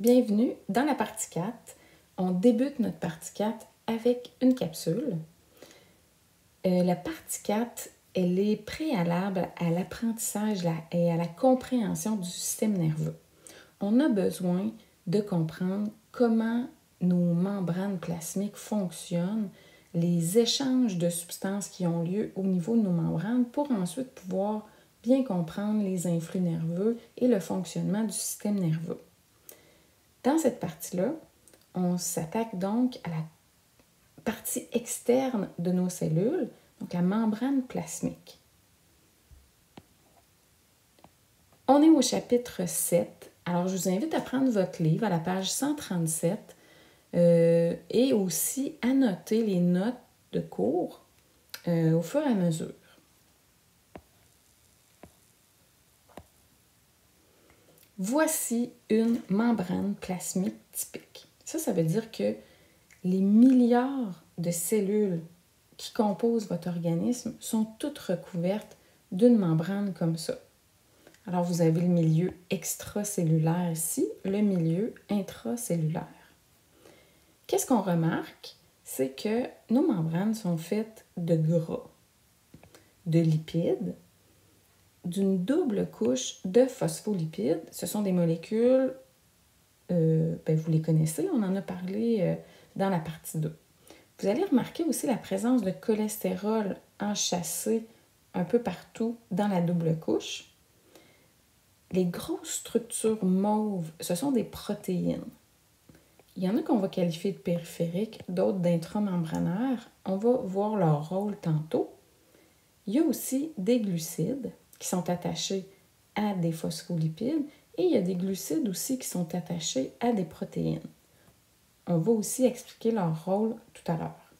Bienvenue dans la partie 4. On débute notre partie 4 avec une capsule. La partie 4, elle est préalable à l'apprentissage et à la compréhension du système nerveux. On a besoin de comprendre comment nos membranes plasmiques fonctionnent, les échanges de substances qui ont lieu au niveau de nos membranes pour ensuite pouvoir bien comprendre les influx nerveux et le fonctionnement du système nerveux. Dans cette partie-là, on s'attaque donc à la partie externe de nos cellules, donc la membrane plasmique. On est au chapitre 7. Alors, je vous invite à prendre votre livre à la page 137 et aussi à noter les notes de cours au fur et à mesure. Voici une membrane plasmique typique. Ça veut dire que les milliards de cellules qui composent votre organisme sont toutes recouvertes d'une membrane comme ça. Alors, vous avez le milieu extracellulaire ici, le milieu intracellulaire. Qu'est-ce qu'on remarque? C'est que nos membranes sont faites de gras, de lipides, d'une double couche de phospholipides. Ce sont des molécules, vous les connaissez, on en a parlé dans la partie 2. Vous allez remarquer aussi la présence de cholestérol enchâssé un peu partout dans la double couche. Les grosses structures mauves, ce sont des protéines. Il y en a qu'on va qualifier de périphériques, d'autres d'intramembranaires. On va voir leur rôle tantôt. Il y a aussi des glucides qui sont attachés à des phospholipides et il y a des glucides aussi qui sont attachés à des protéines. On va aussi expliquer leur rôle tout à l'heure.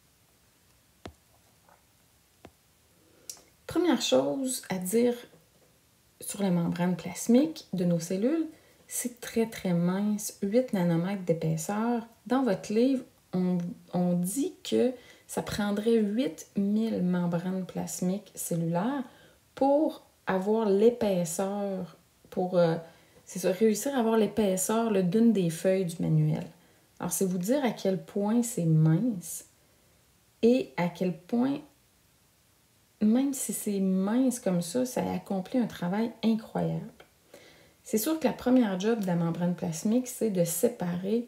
Première chose à dire sur la membrane plasmique de nos cellules, c'est très très mince, 8 nanomètres d'épaisseur. Dans votre livre, on dit que ça prendrait 8000 membranes plasmiques cellulaires pour avoir l'épaisseur, réussir à avoir l'épaisseur d'une des feuilles du manuel. Alors, c'est vous dire à quel point c'est mince et à quel point, même si c'est mince comme ça accomplit un travail incroyable. C'est sûr que la première job de la membrane plasmique, c'est de séparer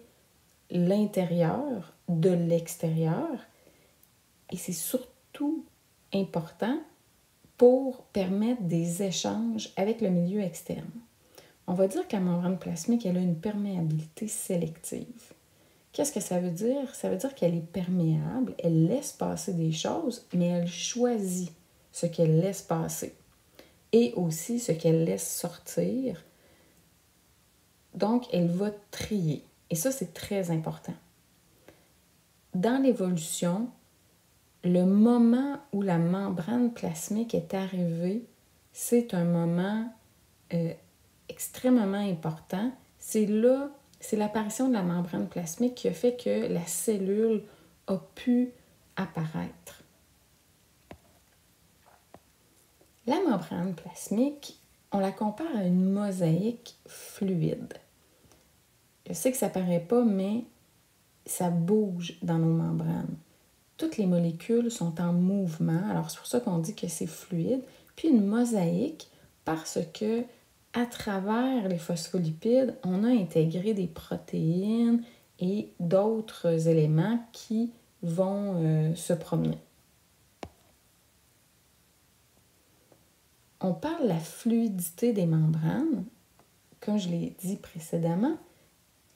l'intérieur de l'extérieur et c'est surtout important pour permettre des échanges avec le milieu externe. On va dire que la membrane plasmique, elle a une perméabilité sélective. Qu'est-ce que ça veut dire? Ça veut dire qu'elle est perméable, elle laisse passer des choses, mais elle choisit ce qu'elle laisse passer et aussi ce qu'elle laisse sortir. Donc, elle va trier. Et ça, c'est très important. Dans l'évolution, le moment où la membrane plasmique est arrivée, c'est un moment extrêmement important. C'est l'apparition de la membrane plasmique qui a fait que la cellule a pu apparaître. La membrane plasmique, on la compare à une mosaïque fluide. Je sais que ça ne paraît pas, mais ça bouge dans nos membranes. Toutes les molécules sont en mouvement, alors c'est pour ça qu'on dit que c'est fluide. Puis une mosaïque, parce que à travers les phospholipides, on a intégré des protéines et d'autres éléments qui vont se promener. On parle de la fluidité des membranes. Comme je l'ai dit précédemment,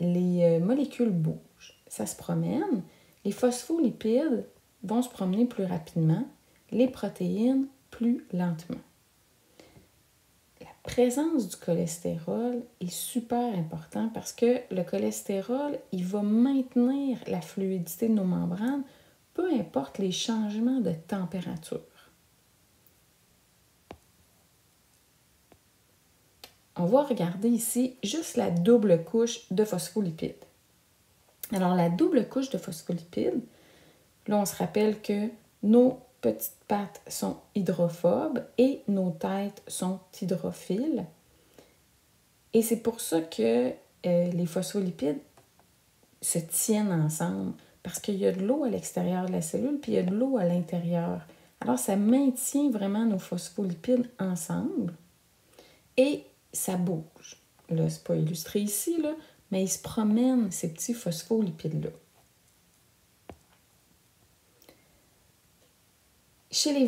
les molécules bougent, ça se promène. Les phospholipides vont se promener plus rapidement, les protéines plus lentement. La présence du cholestérol est super important parce que le cholestérol, il va maintenir la fluidité de nos membranes, peu importe les changements de température. On va regarder ici juste la double couche de phospholipides. Alors, la double couche de phospholipides, là, on se rappelle que nos petites pattes sont hydrophobes et nos têtes sont hydrophiles. Et c'est pour ça que les phospholipides se tiennent ensemble parce qu'il y a de l'eau à l'extérieur de la cellule puis il y a de l'eau à l'intérieur. Alors, ça maintient vraiment nos phospholipides ensemble et ça bouge. Là, c'est pas illustré ici, là, mais ils se promènent, ces petits phospholipides-là. Chez les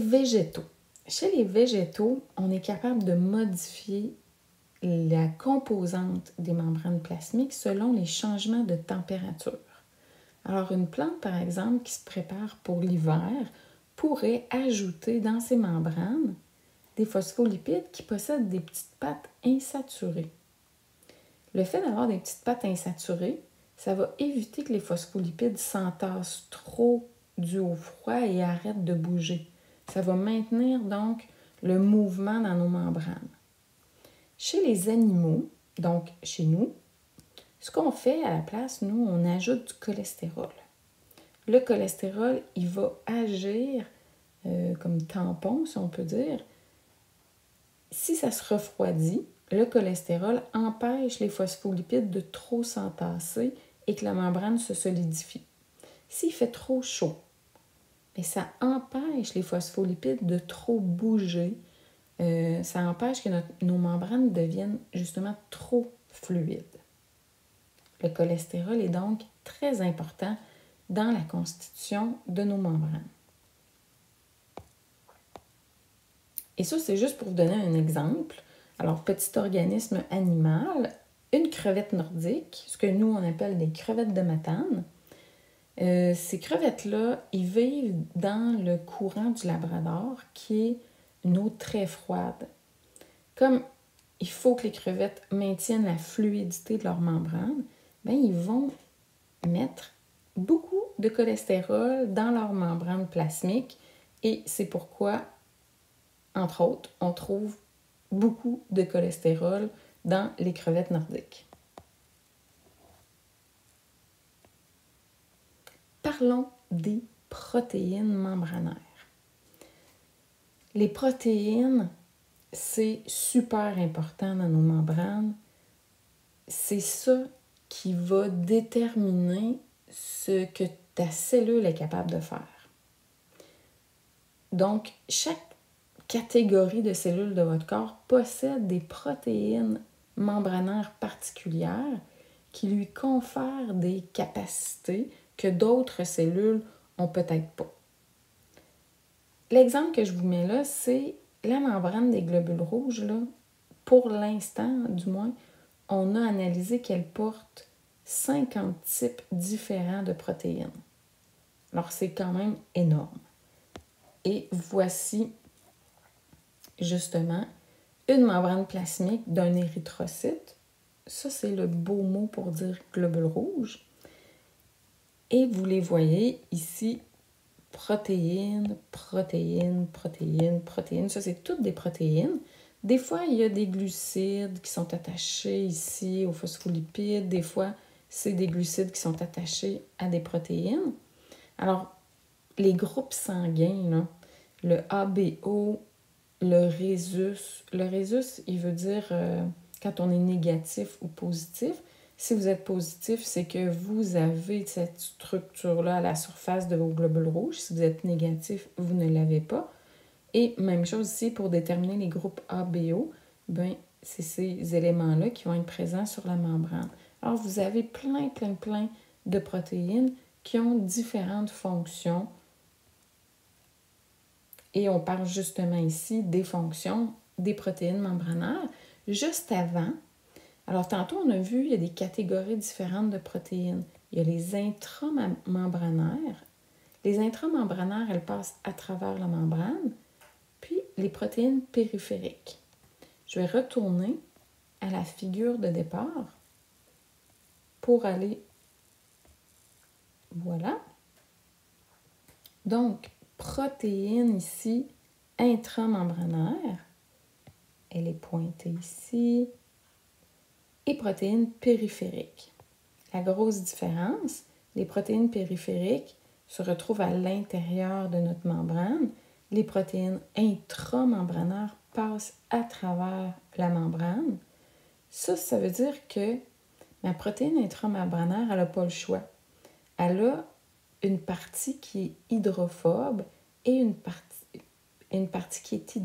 végétaux, on est capable de modifier la composante des membranes plasmiques selon les changements de température. Alors, une plante, par exemple, qui se prépare pour l'hiver, pourrait ajouter dans ses membranes des phospholipides qui possèdent des petites pattes insaturées. Le fait d'avoir des petites pattes insaturées, ça va éviter que les phospholipides s'entassent trop dû au froid et arrêtent de bouger. Ça va maintenir donc le mouvement dans nos membranes. Chez les animaux, donc chez nous, ce qu'on fait à la place, nous, on ajoute du cholestérol. Le cholestérol, il va agir comme tampon, si on peut dire. Si ça se refroidit, le cholestérol empêche les phospholipides de trop s'entasser et que la membrane se solidifie. S'il fait trop chaud, mais ça empêche les phospholipides de trop bouger. Ça empêche que nos membranes deviennent justement trop fluides. Le cholestérol est donc très important dans la constitution de nos membranes. Et ça, c'est juste pour vous donner un exemple. Alors, petit organisme animal, une crevette nordique, ce que nous, on appelle des crevettes de Matane. Ces crevettes-là, ils vivent dans le courant du Labrador, qui est une eau très froide. Comme il faut que les crevettes maintiennent la fluidité de leur membrane, bien, ils vont mettre beaucoup de cholestérol dans leur membrane plasmique et c'est pourquoi, entre autres, on trouve beaucoup de cholestérol dans les crevettes nordiques. Parlons des protéines membranaires. Les protéines, c'est super important dans nos membranes. C'est ça qui va déterminer ce que ta cellule est capable de faire. Donc, chaque catégorie de cellules de votre corps possède des protéines membranaires particulières qui lui confèrent des capacités que d'autres cellules ont peut-être pas. L'exemple que je vous mets là, c'est la membrane des globules rouges. Là, pour l'instant, du moins, on a analysé qu'elle porte 50 types différents de protéines. Alors, c'est quand même énorme. Et voici justement une membrane plasmique d'un érythrocyte. Ça, c'est le beau mot pour dire globule rouge. Et vous les voyez ici, protéines, protéines, protéines, protéines. Ça, c'est toutes des protéines. Des fois, il y a des glucides qui sont attachés ici aux phospholipides. Des fois, c'est des glucides qui sont attachés à des protéines. Alors, les groupes sanguins, là, le ABO, le rhésus. Le rhésus, il veut dire quand on est négatif ou positif. Si vous êtes positif, c'est que vous avez cette structure-là à la surface de vos globules rouges. Si vous êtes négatif, vous ne l'avez pas. Et même chose ici pour déterminer les groupes ABO, ben, c'est ces éléments-là qui vont être présents sur la membrane. Alors, vous avez plein de protéines qui ont différentes fonctions. Et on parle justement ici des fonctions des protéines membranaires. Juste avant, alors tantôt on a vu, il y a des catégories différentes de protéines. Il y a les intramembranaires. Les intramembranaires, elles passent à travers la membrane. Puis les protéines périphériques. Je vais retourner à la figure de départ pour aller... Voilà. Donc, protéines ici, intramembranaires. Elle est pointée ici. Et protéines périphériques. La grosse différence, les protéines périphériques se retrouvent à l'intérieur de notre membrane. Les protéines intramembranaires passent à travers la membrane. Ça veut dire que Ma protéine intramembranaire, elle n'a pas le choix. Elle a une partie qui est hydrophobe et une partie qui est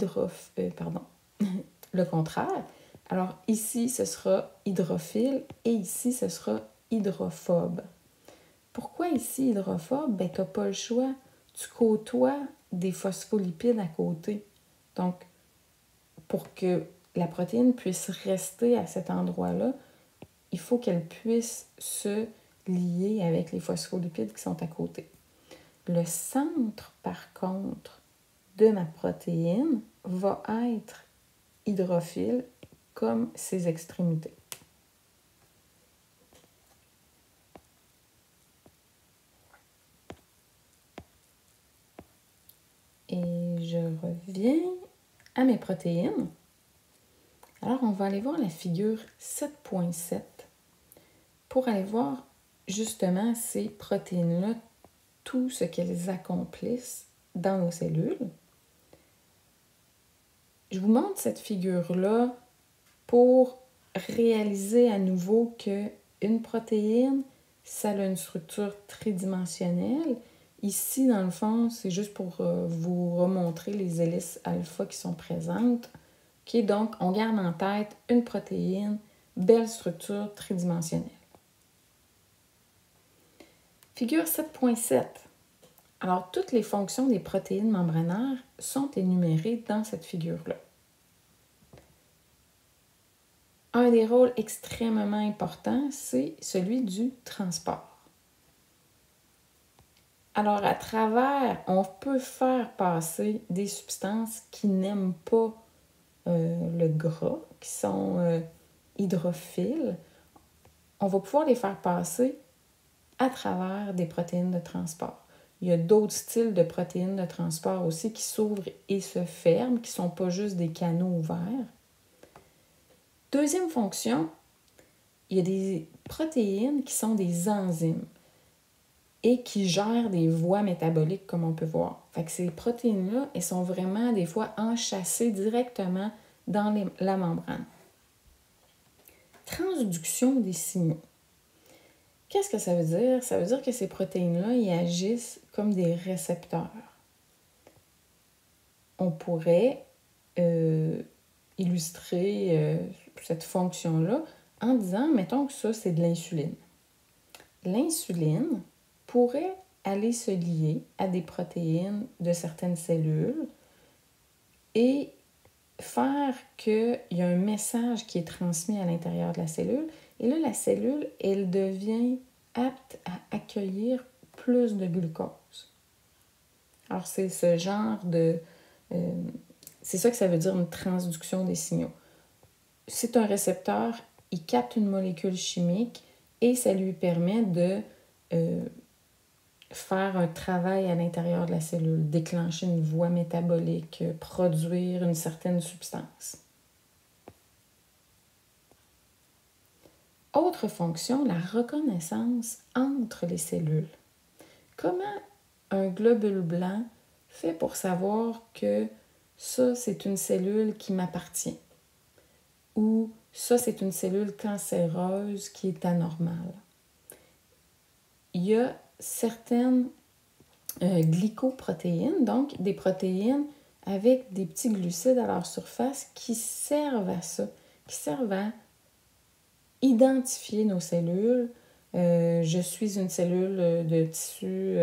le contraire. Alors ici, ce sera hydrophile et ici, ce sera hydrophobe. Pourquoi ici hydrophobe? Ben, tu n'as pas le choix. Tu côtoies des phospholipides à côté. Donc, pour que la protéine puisse rester à cet endroit-là, il faut qu'elle puisse se lier avec les phospholipides qui sont à côté. Le centre, par contre, de ma protéine va être hydrophile comme ses extrémités. Et je reviens à mes protéines. Alors, on va aller voir la figure 7.7 pour aller voir justement ces protéines-là, tout ce qu'elles accomplissent dans nos cellules. Je vous montre cette figure-là pour réaliser à nouveau qu'une protéine, ça a une structure tridimensionnelle. Ici, dans le fond, c'est juste pour vous remontrer les hélices alpha qui sont présentes. Okay, donc, on garde en tête une protéine, belle structure tridimensionnelle. Figure 7.7. Alors, toutes les fonctions des protéines membranaires sont énumérées dans cette figure-là. Un des rôles extrêmement importants, c'est celui du transport. Alors, à travers, on peut faire passer des substances qui n'aiment pas le gras, qui sont hydrophiles. On va pouvoir les faire passer à travers des protéines de transport. Il y a d'autres styles de protéines de transport aussi qui s'ouvrent et se ferment, qui ne sont pas juste des canaux ouverts. Deuxième fonction, il y a des protéines qui sont des enzymes et qui gèrent des voies métaboliques, comme on peut voir. Fait que ces protéines-là, elles sont vraiment des fois enchâssées directement dans la membrane. Transduction des signaux. Qu'est-ce que ça veut dire? Ça veut dire que ces protéines-là, ils agissent comme des récepteurs. On pourrait illustrer cette fonction-là en disant, mettons que ça, c'est de l'insuline. L'insuline pourrait aller se lier à des protéines de certaines cellules et faire qu'il y a un message qui est transmis à l'intérieur de la cellule. Et là, la cellule, elle devient apte à accueillir plus de glucose. Alors, c'est ce genre de... c'est ça que ça veut dire une transduction des signaux. C'est un récepteur, il capte une molécule chimique et ça lui permet de faire un travail à l'intérieur de la cellule, déclencher une voie métabolique, produire une certaine substance. Autre fonction, la reconnaissance entre les cellules. Comment un globule blanc fait pour savoir que ça, c'est une cellule qui m'appartient ou ça, c'est une cellule cancéreuse qui est anormale? Il y a certaines glycoprotéines, donc des protéines avec des petits glucides à leur surface qui servent à ça, qui servent à identifier nos cellules. Je suis une cellule de tissu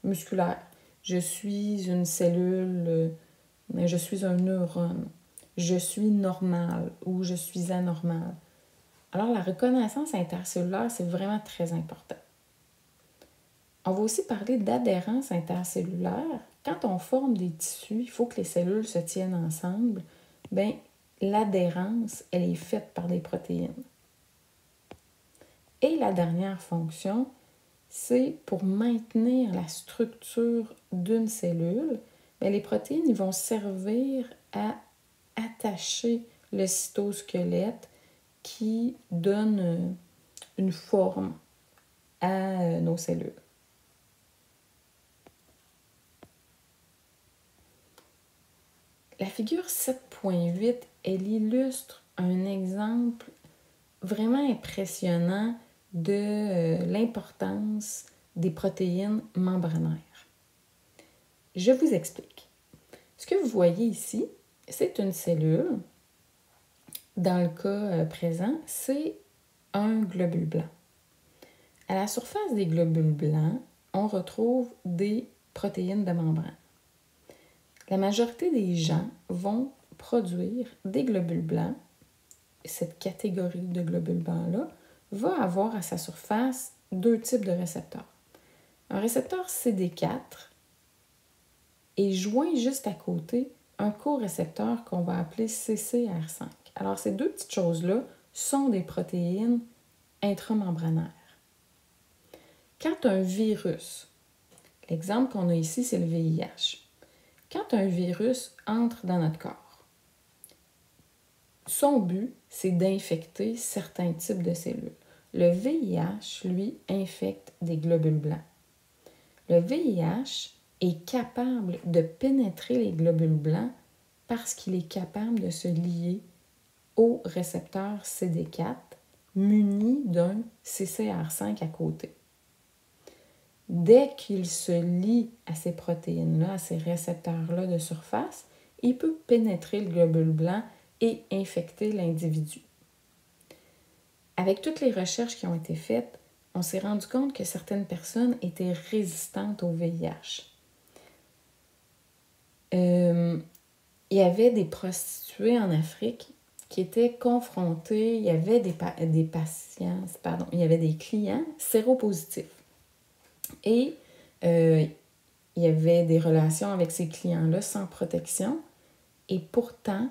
musculaire. Je suis une cellule, je suis un neurone. Je suis normal ou je suis anormal. Alors, la reconnaissance intercellulaire, c'est vraiment très important. On va aussi parler d'adhérence intercellulaire. Quand on forme des tissus, il faut que les cellules se tiennent ensemble. Bien, l'adhérence, elle est faite par les protéines. Et la dernière fonction, c'est pour maintenir la structure d'une cellule. Bien, les protéines ils vont servir à attacher le cytosquelette qui donne une forme à nos cellules. La figure 7.8, elle illustre un exemple vraiment impressionnant de l'importance des protéines membranaires. Je vous explique. Ce que vous voyez ici, c'est une cellule. Dans le cas présent, c'est un globule blanc. À la surface des globules blancs, on retrouve des protéines de membrane. La majorité des gens vont produire des globules blancs. Cette catégorie de globules blancs-là va avoir à sa surface deux types de récepteurs. Un récepteur CD4 et joint juste à côté un corécepteur qu'on va appeler CCR5. Alors, ces deux petites choses-là sont des protéines intramembranaires. Quand un virus, l'exemple qu'on a ici, c'est le VIH. Quand un virus entre dans notre corps, son but, c'est d'infecter certains types de cellules. Le VIH, lui, infecte des globules blancs. Le VIH est capable de pénétrer les globules blancs parce qu'il est capable de se lier au récepteur CD4 muni d'un CCR5 à côté. Dès qu'il se lie à ces protéines-là, à ces récepteurs-là de surface, il peut pénétrer le globule blanc et infecter l'individu. Avec toutes les recherches qui ont été faites, on s'est rendu compte que certaines personnes étaient résistantes au VIH. Il y avait des prostituées en Afrique qui étaient confrontées, il y avait il y avait des clients séropositifs. Et il y avait des relations avec ces clients-là sans protection et pourtant,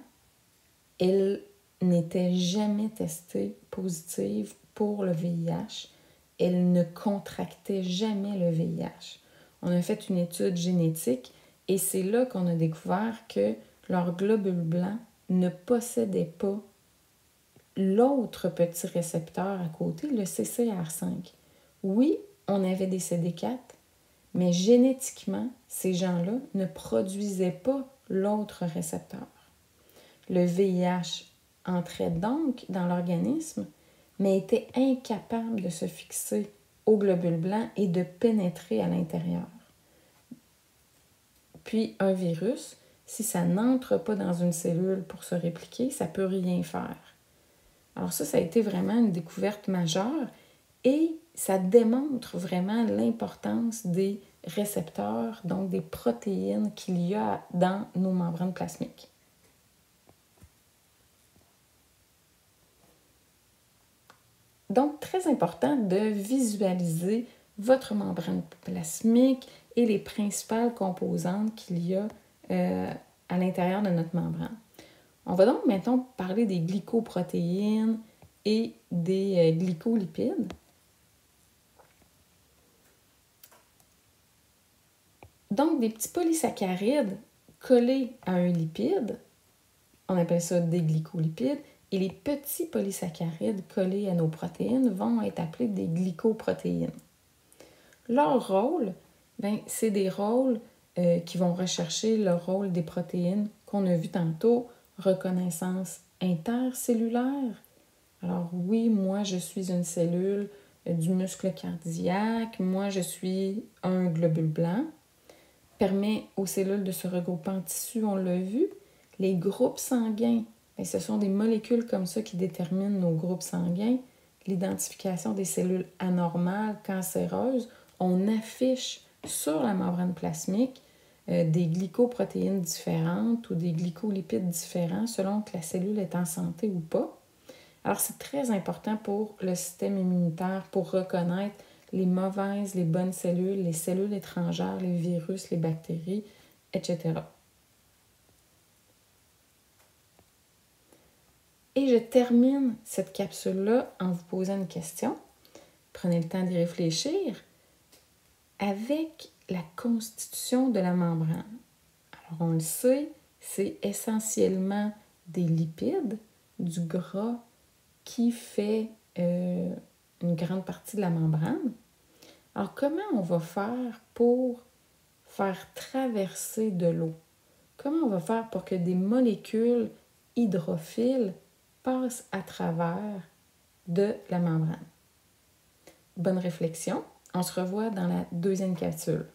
elles n'étaient jamais testées positives pour le VIH. Elles ne contractaient jamais le VIH. On a fait une étude génétique et c'est là qu'on a découvert que leur globule blanc ne possédait pas l'autre petit récepteur à côté, le CCR5. Oui, on avait des CD4, mais génétiquement, ces gens-là ne produisaient pas l'autre récepteur. Le VIH entrait donc dans l'organisme, mais était incapable de se fixer au globule blanc et de pénétrer à l'intérieur. Puis un virus, si ça n'entre pas dans une cellule pour se répliquer, ça ne peut rien faire. Alors ça a été vraiment une découverte majeure et ça démontre vraiment l'importance des récepteurs, donc des protéines qu'il y a dans nos membranes plasmiques. Donc, très important de visualiser votre membrane plasmique et les principales composantes qu'il y a à l'intérieur de notre membrane. On va donc maintenant parler des glycoprotéines et des glycolipides. Donc, des petits polysaccharides collés à un lipide, on appelle ça des glycolipides, et les petits polysaccharides collés à nos protéines vont être appelés des glycoprotéines. Leur rôle, c'est des rôles qui vont rechercher le rôle des protéines qu'on a vu tantôt, reconnaissance intercellulaire. Alors oui, moi je suis une cellule du muscle cardiaque, moi je suis un globule blanc, permet aux cellules de se regrouper en tissu, on l'a vu. Les groupes sanguins, ce sont des molécules comme ça qui déterminent nos groupes sanguins. L'identification des cellules anormales, cancéreuses, on affiche sur la membrane plasmique des glycoprotéines différentes ou des glycolipides différents selon que la cellule est en santé ou pas. Alors, c'est très important pour le système immunitaire pour reconnaître les mauvaises, les bonnes cellules, les cellules étrangères, les virus, les bactéries, etc. Et je termine cette capsule-là en vous posant une question. Prenez le temps d'y réfléchir. Avec la constitution de la membrane, alors on le sait, c'est essentiellement des lipides, du gras qui fait une grande partie de la membrane. Alors, comment on va faire pour faire traverser de l'eau? Comment on va faire pour que des molécules hydrophiles passent à travers de la membrane. Bonne réflexion. On se revoit dans la deuxième capsule.